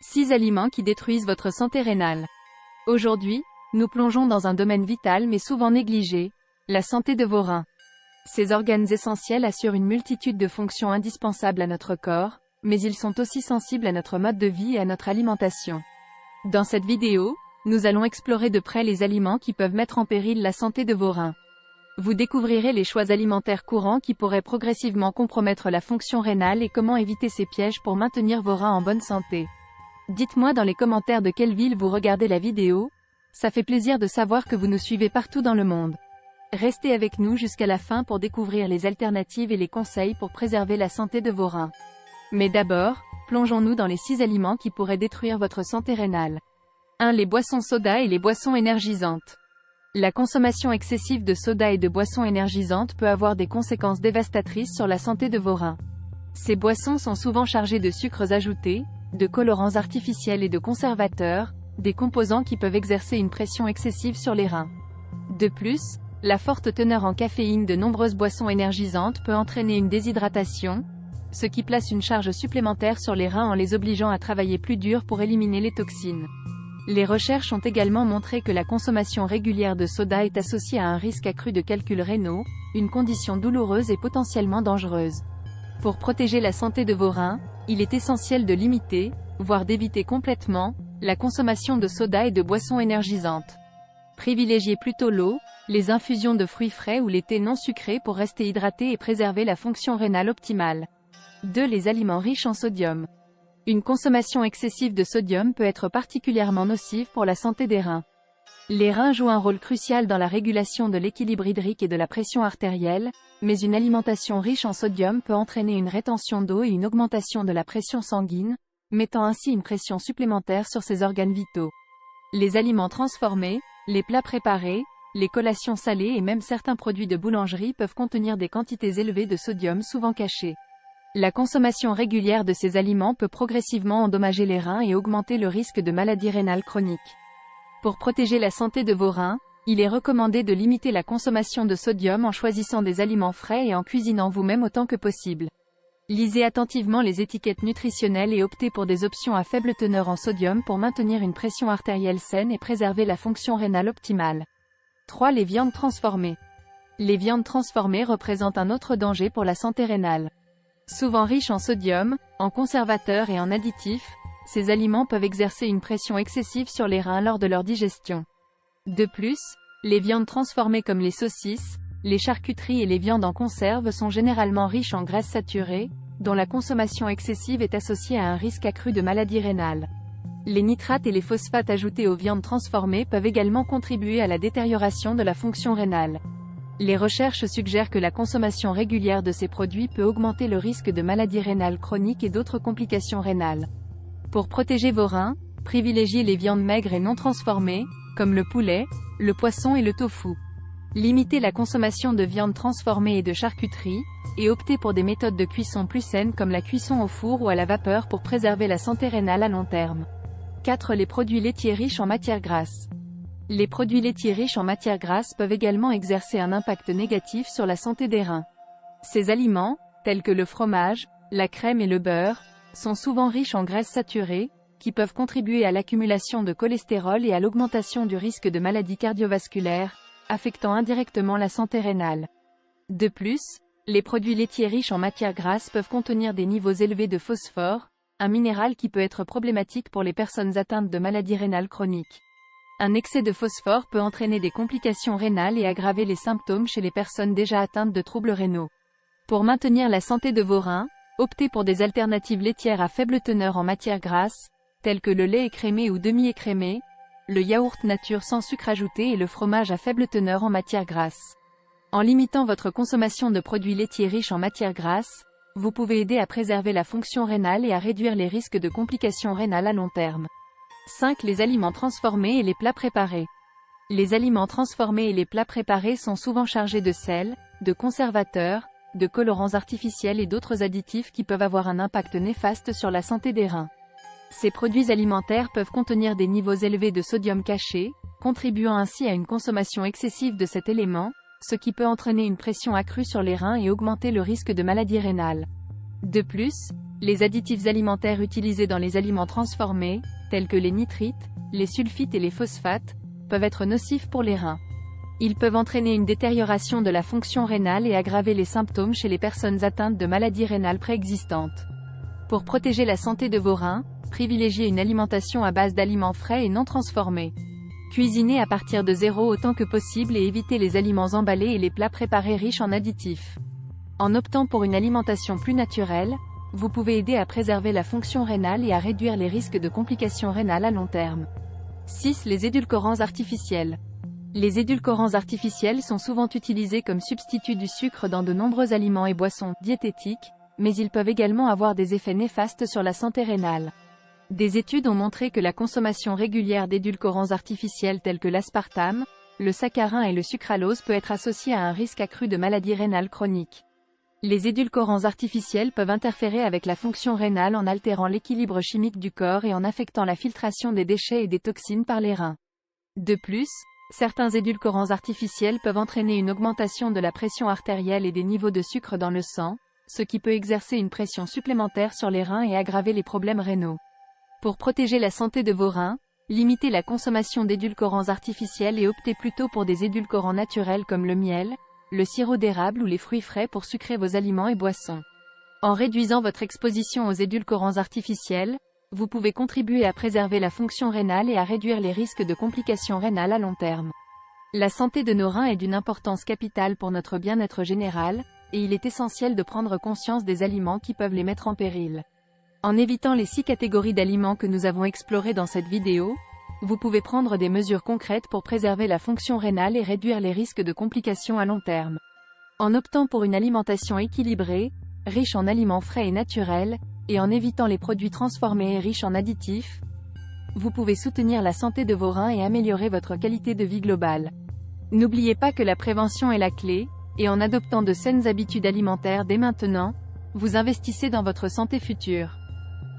6 aliments qui détruisent votre santé rénale. Aujourd'hui, nous plongeons dans un domaine vital mais souvent négligé, la santé de vos reins. Ces organes essentiels assurent une multitude de fonctions indispensables à notre corps, mais ils sont aussi sensibles à notre mode de vie et à notre alimentation. Dans cette vidéo, nous allons explorer de près les aliments qui peuvent mettre en péril la santé de vos reins. Vous découvrirez les choix alimentaires courants qui pourraient progressivement compromettre la fonction rénale et comment éviter ces pièges pour maintenir vos reins en bonne santé. Dites-moi dans les commentaires de quelle ville vous regardez la vidéo, ça fait plaisir de savoir que vous nous suivez partout dans le monde. Restez avec nous jusqu'à la fin pour découvrir les alternatives et les conseils pour préserver la santé de vos reins. Mais d'abord, plongeons-nous dans les 6 aliments qui pourraient détruire votre santé rénale. 1. Les boissons soda et les boissons énergisantes. La consommation excessive de soda et de boissons énergisantes peut avoir des conséquences dévastatrices sur la santé de vos reins. Ces boissons sont souvent chargées de sucres ajoutés, de colorants artificiels et de conservateurs, des composants qui peuvent exercer une pression excessive sur les reins. De plus, la forte teneur en caféine de nombreuses boissons énergisantes peut entraîner une déshydratation, ce qui place une charge supplémentaire sur les reins en les obligeant à travailler plus dur pour éliminer les toxines. Les recherches ont également montré que la consommation régulière de soda est associée à un risque accru de calculs rénaux, une condition douloureuse et potentiellement dangereuse. Pour protéger la santé de vos reins, il est essentiel de limiter, voire d'éviter complètement, la consommation de soda et de boissons énergisantes. Privilégiez plutôt l'eau, les infusions de fruits frais ou les thés non sucrés pour rester hydraté et préserver la fonction rénale optimale. 2. Les aliments riches en sodium. Une consommation excessive de sodium peut être particulièrement nocive pour la santé des reins. Les reins jouent un rôle crucial dans la régulation de l'équilibre hydrique et de la pression artérielle, mais une alimentation riche en sodium peut entraîner une rétention d'eau et une augmentation de la pression sanguine, mettant ainsi une pression supplémentaire sur ces organes vitaux. Les aliments transformés, les plats préparés, les collations salées et même certains produits de boulangerie peuvent contenir des quantités élevées de sodium souvent cachées. La consommation régulière de ces aliments peut progressivement endommager les reins et augmenter le risque de maladies rénales chroniques. Pour protéger la santé de vos reins, il est recommandé de limiter la consommation de sodium en choisissant des aliments frais et en cuisinant vous-même autant que possible. Lisez attentivement les étiquettes nutritionnelles et optez pour des options à faible teneur en sodium pour maintenir une pression artérielle saine et préserver la fonction rénale optimale. 3. Les viandes transformées. Les viandes transformées représentent un autre danger pour la santé rénale. Souvent riches en sodium, en conservateurs et en additifs, ces aliments peuvent exercer une pression excessive sur les reins lors de leur digestion. De plus, les viandes transformées comme les saucisses, les charcuteries et les viandes en conserve sont généralement riches en graisses saturées, dont la consommation excessive est associée à un risque accru de maladies rénales. Les nitrates et les phosphates ajoutés aux viandes transformées peuvent également contribuer à la détérioration de la fonction rénale. Les recherches suggèrent que la consommation régulière de ces produits peut augmenter le risque de maladies rénales chroniques et d'autres complications rénales. Pour protéger vos reins, privilégiez les viandes maigres et non transformées, comme le poulet, le poisson et le tofu. Limitez la consommation de viande transformée et de charcuterie, et optez pour des méthodes de cuisson plus saines comme la cuisson au four ou à la vapeur pour préserver la santé rénale à long terme. 4. Les produits laitiers riches en matières grasses. Les produits laitiers riches en matières grasses peuvent également exercer un impact négatif sur la santé des reins. Ces aliments, tels que le fromage, la crème et le beurre, sont souvent riches en graisses saturées, qui peuvent contribuer à l'accumulation de cholestérol et à l'augmentation du risque de maladies cardiovasculaires, affectant indirectement la santé rénale. De plus, les produits laitiers riches en matières grasses peuvent contenir des niveaux élevés de phosphore, un minéral qui peut être problématique pour les personnes atteintes de maladies rénales chroniques. Un excès de phosphore peut entraîner des complications rénales et aggraver les symptômes chez les personnes déjà atteintes de troubles rénaux. Pour maintenir la santé de vos reins, optez pour des alternatives laitières à faible teneur en matières grasses, telles que le lait écrémé ou demi-écrémé, le yaourt nature sans sucre ajouté et le fromage à faible teneur en matières grasses. En limitant votre consommation de produits laitiers riches en matières grasses, vous pouvez aider à préserver la fonction rénale et à réduire les risques de complications rénales à long terme. 5. Les aliments transformés et les plats préparés. Les aliments transformés et les plats préparés sont souvent chargés de sel, de conservateurs, de colorants artificiels et d'autres additifs qui peuvent avoir un impact néfaste sur la santé des reins. Ces produits alimentaires peuvent contenir des niveaux élevés de sodium caché, contribuant ainsi à une consommation excessive de cet élément, ce qui peut entraîner une pression accrue sur les reins et augmenter le risque de maladies rénales. De plus, Les additifs alimentaires utilisés dans les aliments transformés, tels que les nitrites, les sulfites et les phosphates, peuvent être nocifs pour les reins. Ils peuvent entraîner une détérioration de la fonction rénale et aggraver les symptômes chez les personnes atteintes de maladies rénales préexistantes. Pour protéger la santé de vos reins, privilégiez une alimentation à base d'aliments frais et non transformés. Cuisinez à partir de zéro autant que possible et évitez les aliments emballés et les plats préparés riches en additifs. En optant pour une alimentation plus naturelle, vous pouvez aider à préserver la fonction rénale et à réduire les risques de complications rénales à long terme. 6. Les édulcorants artificiels. Les édulcorants artificiels sont souvent utilisés comme substitut du sucre dans de nombreux aliments et boissons diététiques, mais ils peuvent également avoir des effets néfastes sur la santé rénale. Des études ont montré que la consommation régulière d'édulcorants artificiels tels que l'aspartame, le saccharin et le sucralose peut être associée à un risque accru de maladies rénales chroniques. Les édulcorants artificiels peuvent interférer avec la fonction rénale en altérant l'équilibre chimique du corps et en affectant la filtration des déchets et des toxines par les reins. De plus, certains édulcorants artificiels peuvent entraîner une augmentation de la pression artérielle et des niveaux de sucre dans le sang, ce qui peut exercer une pression supplémentaire sur les reins et aggraver les problèmes rénaux. Pour protéger la santé de vos reins, limitez la consommation d'édulcorants artificiels et optez plutôt pour des édulcorants naturels comme le miel, le sirop d'érable ou les fruits frais pour sucrer vos aliments et boissons. En réduisant votre exposition aux édulcorants artificiels, vous pouvez contribuer à préserver la fonction rénale et à réduire les risques de complications rénales à long terme. La santé de nos reins est d'une importance capitale pour notre bien-être général, et il est essentiel de prendre conscience des aliments qui peuvent les mettre en péril. En évitant les 6 catégories d'aliments que nous avons explorées dans cette vidéo, vous pouvez prendre des mesures concrètes pour préserver la fonction rénale et réduire les risques de complications à long terme. En optant pour une alimentation équilibrée, riche en aliments frais et naturels, et en évitant les produits transformés et riches en additifs, vous pouvez soutenir la santé de vos reins et améliorer votre qualité de vie globale. N'oubliez pas que la prévention est la clé, et en adoptant de saines habitudes alimentaires dès maintenant, vous investissez dans votre santé future.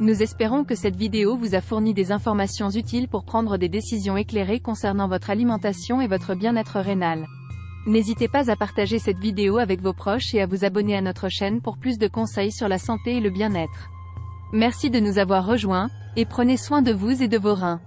Nous espérons que cette vidéo vous a fourni des informations utiles pour prendre des décisions éclairées concernant votre alimentation et votre bien-être rénal. N'hésitez pas à partager cette vidéo avec vos proches et à vous abonner à notre chaîne pour plus de conseils sur la santé et le bien-être. Merci de nous avoir rejoints, et prenez soin de vous et de vos reins.